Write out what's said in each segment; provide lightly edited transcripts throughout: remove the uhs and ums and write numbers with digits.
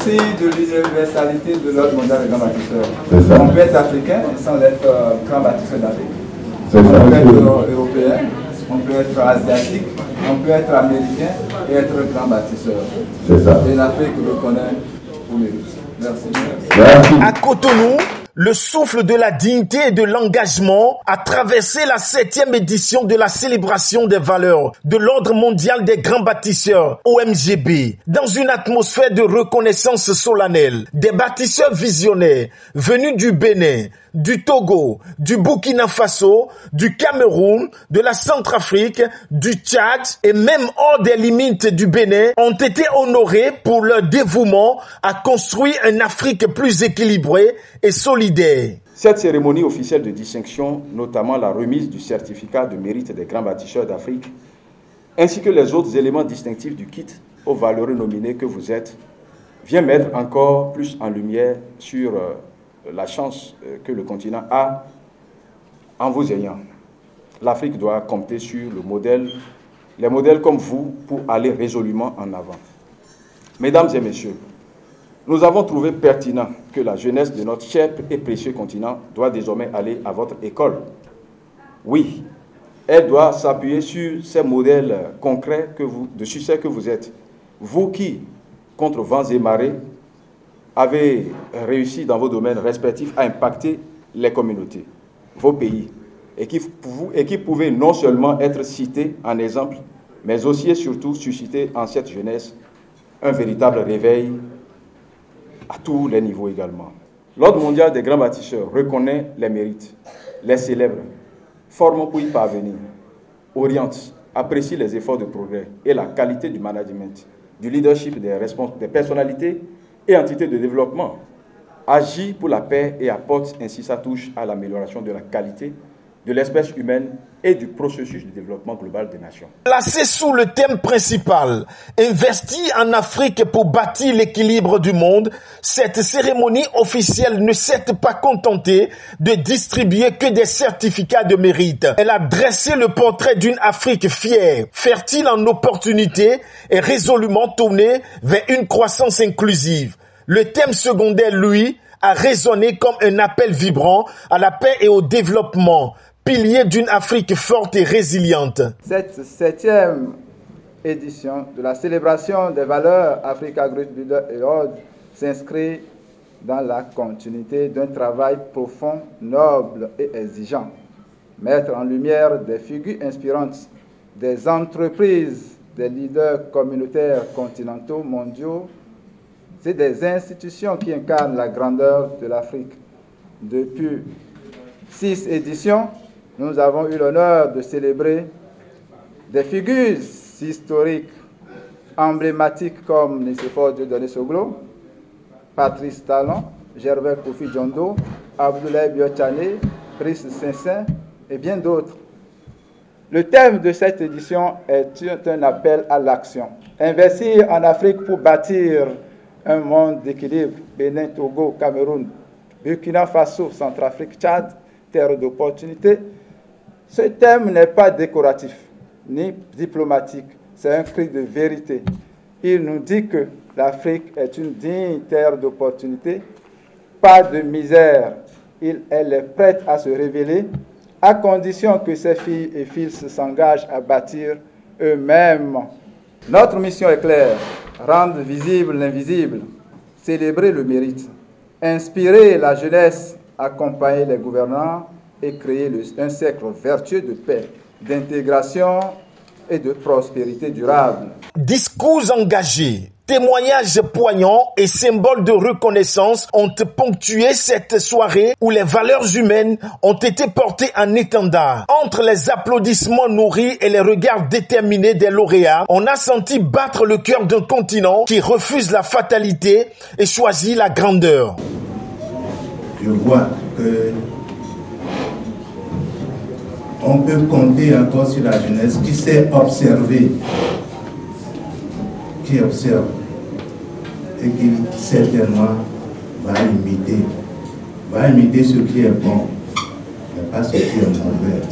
Merci de l'universalité de l'ordre mondial des grands bâtisseurs. On peut être africain sans être grand bâtisseur d'Afrique. On peut être européen, on peut être asiatique, on peut être américain et être grand bâtisseur. C'est ça. Et l'Afrique reconnaît vos mérites. Merci. Merci. À Cotonou, le souffle de la dignité et de l'engagement a traversé la 7e édition de la célébration des valeurs de l'ordre mondial des grands bâtisseurs, OMGB, dans une atmosphère de reconnaissance solennelle. Des bâtisseurs visionnaires venus du Bénin, du Togo, du Burkina Faso, du Cameroun, de la Centrafrique, du Tchad et même hors des limites du Bénin ont été honorés pour leur dévouement à construire une Afrique plus équilibrée et solidaire. Cette cérémonie officielle de distinction, notamment la remise du certificat de mérite des grands bâtisseurs d'Afrique, ainsi que les autres éléments distinctifs du kit aux valeureux nominés que vous êtes, vient mettre encore plus en lumière sur la chance que le continent a en vous ayant. L'Afrique doit compter sur les modèles comme vous pour aller résolument en avant. Mesdames et messieurs, nous avons trouvé pertinent que la jeunesse de notre cher et précieux continent doit désormais aller à votre école. Oui, elle doit s'appuyer sur ces modèles concrets de succès que vous êtes. Vous qui, contre vents et marées, avez réussi dans vos domaines respectifs à impacter les communautés, vos pays, et qui pouvez non seulement être cités en exemple, mais aussi et surtout susciter en cette jeunesse un véritable réveil à tous les niveaux également. L'Ordre mondial des grands bâtisseurs reconnaît les mérites, les célèbre, forme pour y parvenir, oriente, apprécie les efforts de progrès et la qualité du management, du leadership des personnalités et entités de développement, agit pour la paix et apporte ainsi sa touche à l'amélioration de la qualité de l'espèce humaine et du processus de développement global des nations. Placé sous le thème principal, investi en Afrique pour bâtir l'équilibre du monde, cette cérémonie officielle ne s'est pas contentée de distribuer que des certificats de mérite. Elle a dressé le portrait d'une Afrique fière, fertile en opportunités et résolument tournée vers une croissance inclusive. Le thème secondaire, lui, a résonné comme un appel vibrant à la paix et au développement, pilier d'une Afrique forte et résiliente. Cette 7e édition de la célébration des valeurs Africa Great Leader et Ordre s'inscrit dans la continuité d'un travail profond, noble et exigeant. Mettre en lumière des figures inspirantes, des entreprises, des leaders communautaires continentaux, mondiaux, c'est des institutions qui incarnent la grandeur de l'Afrique. Depuis 6 éditions, nous avons eu l'honneur de célébrer des figures historiques emblématiques comme Nicéphore Dieudonné Soglo, Patrice Talon, Gervais Kofi Diondo, Abdoulaye Biotchané, Brice Saint-Saëns et bien d'autres. Le thème de cette édition est un appel à l'action. Investir en Afrique pour bâtir un monde d'équilibre, Bénin, Togo, Cameroun, Burkina Faso, Centrafrique, Tchad, terre d'opportunité. Ce thème n'est pas décoratif, ni diplomatique, c'est un cri de vérité. Il nous dit que l'Afrique est une digne terre d'opportunité, pas de misère. Elle est prête à se révéler, à condition que ses filles et fils s'engagent à bâtir eux-mêmes. Notre mission est claire. Rendre visible l'invisible, célébrer le mérite, inspirer la jeunesse, accompagner les gouvernants et créer un cercle vertueux de paix, d'intégration et de prospérité durable. Discours engagés, témoignages poignants et symboles de reconnaissance ont ponctué cette soirée où les valeurs humaines ont été portées en étendard. Entre les applaudissements nourris et les regards déterminés des lauréats, on a senti battre le cœur d'un continent qui refuse la fatalité et choisit la grandeur. Je vois que on peut compter encore sur la jeunesse qui sait observer, qui observe et qui certainement va imiter ce qui est bon, mais pas ce qui est mauvais.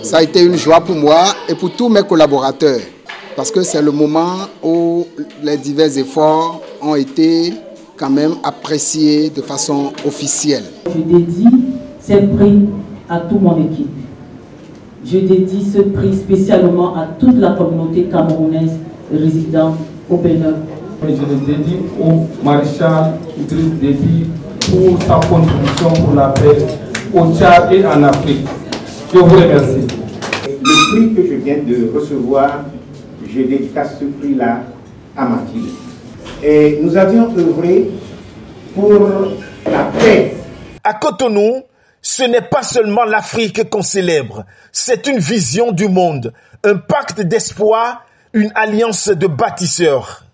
Ça a été une joie pour moi et pour tous mes collaborateurs, parce que c'est le moment où les divers efforts ont été quand même apprécié de façon officielle. Je dédie ces prix à toute mon équipe. Je dédie ce prix spécialement à toute la communauté camerounaise résidant au Bénin. Je le dédie au maréchal Idriss Déby pour sa contribution pour la paix au Tchad et en Afrique. Je vous remercie. Le prix que je viens de recevoir, je dédicace ce prix-là à Mathilde. Et nous avions œuvré pour la paix. À Cotonou, ce n'est pas seulement l'Afrique qu'on célèbre, c'est une vision du monde, un pacte d'espoir, une alliance de bâtisseurs.